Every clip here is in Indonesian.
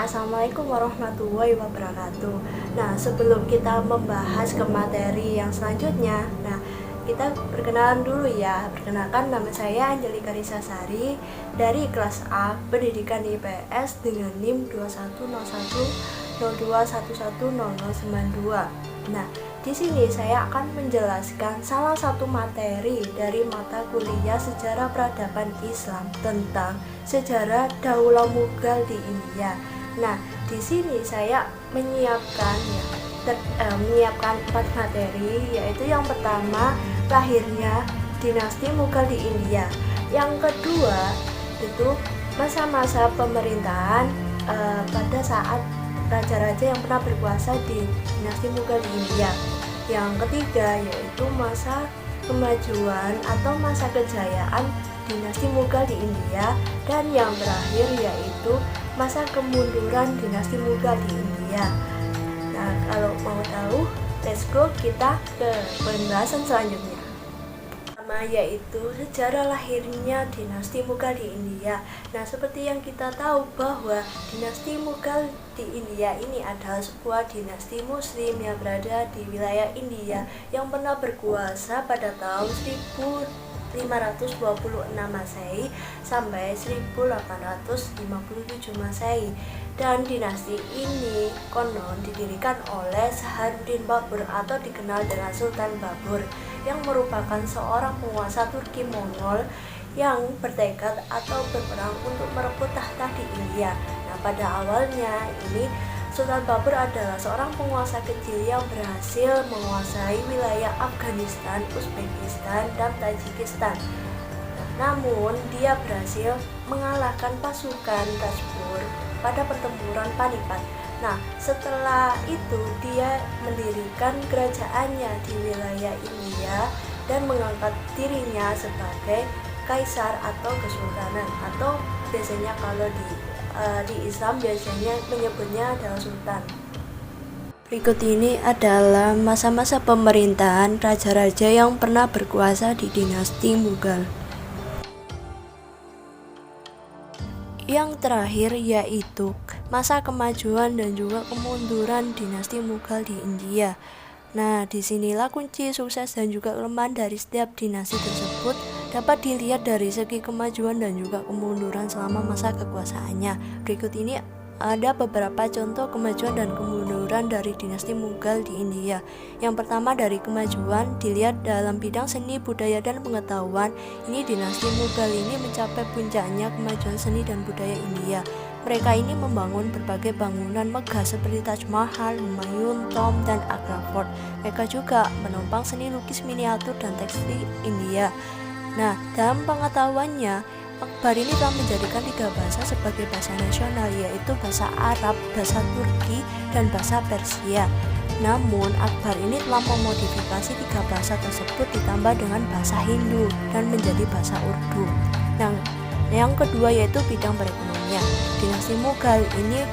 Assalamualaikum warahmatullahi wabarakatuh. Nah, sebelum kita membahas ke materi yang selanjutnya, kita perkenalan dulu ya. Perkenalkan, nama saya Angelika Risasari dari kelas A Pendidikan IPS dengan NIM 210102110092. Nah, di sini saya akan menjelaskan salah satu materi dari mata kuliah Sejarah Peradaban Islam tentang sejarah Daulah Mughal di India. Nah, di sini saya menyiapkan menyiapkan 4 materi, yaitu yang pertama lahirnya dinasti Mughal di India. Yang kedua itu masa-masa pemerintahan pada saat raja-raja yang pernah berkuasa di dinasti Mughal di India. Yang ketiga yaitu masa kemajuan atau masa kejayaan dinasti Mughal di India, dan yang terakhir yaitu masa kemunduran dinasti Mughal di India. Nah, kalau mau tahu, let's go kita ke pembahasan selanjutnya. Pertama yaitu sejarah lahirnya dinasti Mughal di India. Nah, seperti yang kita tahu bahwa dinasti Mughal di India ini adalah sebuah dinasti Muslim yang berada di wilayah India yang pernah berkuasa pada tahun 1526 Masehi sampai 1857 Masehi. Dan dinasti ini konon didirikan oleh Shahabuddin Babur atau dikenal dengan Sultan Babur, yang merupakan seorang penguasa Turki Mongol yang bertekad atau berperang untuk merebut tahta di India. Nah, pada awalnya ini Sultan Babur adalah seorang penguasa kecil yang berhasil menguasai wilayah Afghanistan, Uzbekistan, dan Tajikistan. Namun, dia berhasil mengalahkan pasukan Rajput pada pertempuran Panipat. Nah, setelah itu dia mendirikan kerajaannya di wilayah India dan mengangkat dirinya sebagai kaisar atau kesultanan, atau biasanya kalau di Islam biasanya menyebutnya adalah sultan. Berikut ini adalah masa-masa pemerintahan raja-raja yang pernah berkuasa di dinasti Mughal. Yang terakhir yaitu masa kemajuan dan juga kemunduran dinasti Mughal di India. Nah, disinilah kunci sukses dan juga kelemahan dari setiap dinasti tersebut dapat dilihat dari segi kemajuan dan juga kemunduran selama masa kekuasaannya. Berikut ini ada beberapa contoh kemajuan dan kemunduran dari dinasti Mughal di India. Yang pertama, dari kemajuan dilihat dalam bidang seni, budaya, dan pengetahuan. Ini dinasti Mughal ini mencapai puncaknya kemajuan seni dan budaya India. Mereka ini membangun berbagai bangunan megah seperti Taj Mahal, Humayun Tomb, dan Agra Fort. Mereka juga menopang seni lukis miniatur dan tekstil India. Nah, dalam pengetahuannya, Akbar ini telah menjadikan 3 bahasa sebagai bahasa nasional, yaitu bahasa Arab, bahasa Turki, dan bahasa Persia. Namun, Akbar ini telah memodifikasi 3 bahasa tersebut ditambah dengan bahasa Hindu dan menjadi bahasa Urdu. Nah, yang kedua yaitu bidang perekonomian. Dinasti Mughal ini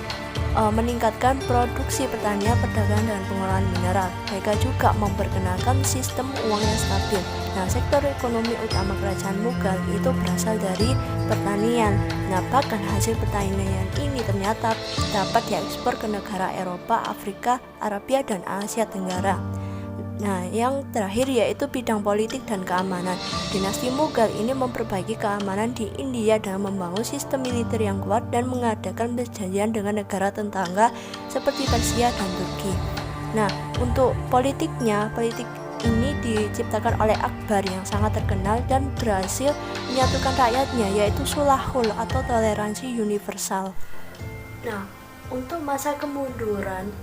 meningkatkan produksi pertanian, perdagangan, dan pengolahan mineral. Mereka juga memperkenalkan sistem uang yang stabil. Nah, sektor ekonomi utama kerajaan Mughal itu berasal dari pertanian. Nah, bahkan hasil pertanian ini ternyata dapat diekspor ke negara Eropa, Afrika, Arabia, dan Asia Tenggara. Nah, yang terakhir yaitu bidang politik dan keamanan. Dinasti Mughal ini memperbaiki keamanan di India dengan membangun sistem militer yang kuat dan mengadakan perjanjian dengan negara tetangga seperti Persia dan Turki. Nah, untuk politik ini diciptakan oleh Akbar yang sangat terkenal dan berhasil menyatukan rakyatnya, yaitu sulhul atau toleransi universal. Nah, untuk masa kemunduran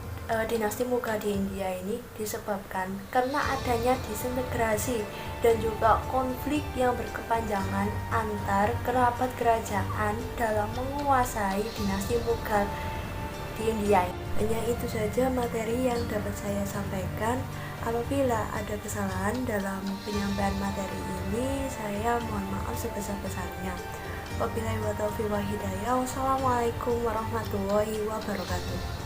dinasti Mughal di India ini disebabkan karena adanya disintegrasi dan juga konflik yang berkepanjangan antar kerabat kerajaan dalam menguasai dinasti Mughal di India. Hanya itu saja materi yang dapat saya sampaikan. Apabila ada kesalahan dalam penyampaian materi ini, saya mohon maaf sebesar-besarnya. Wabillahi wa taufiq wa hidayah. Wassalamualaikum warahmatullahi wabarakatuh.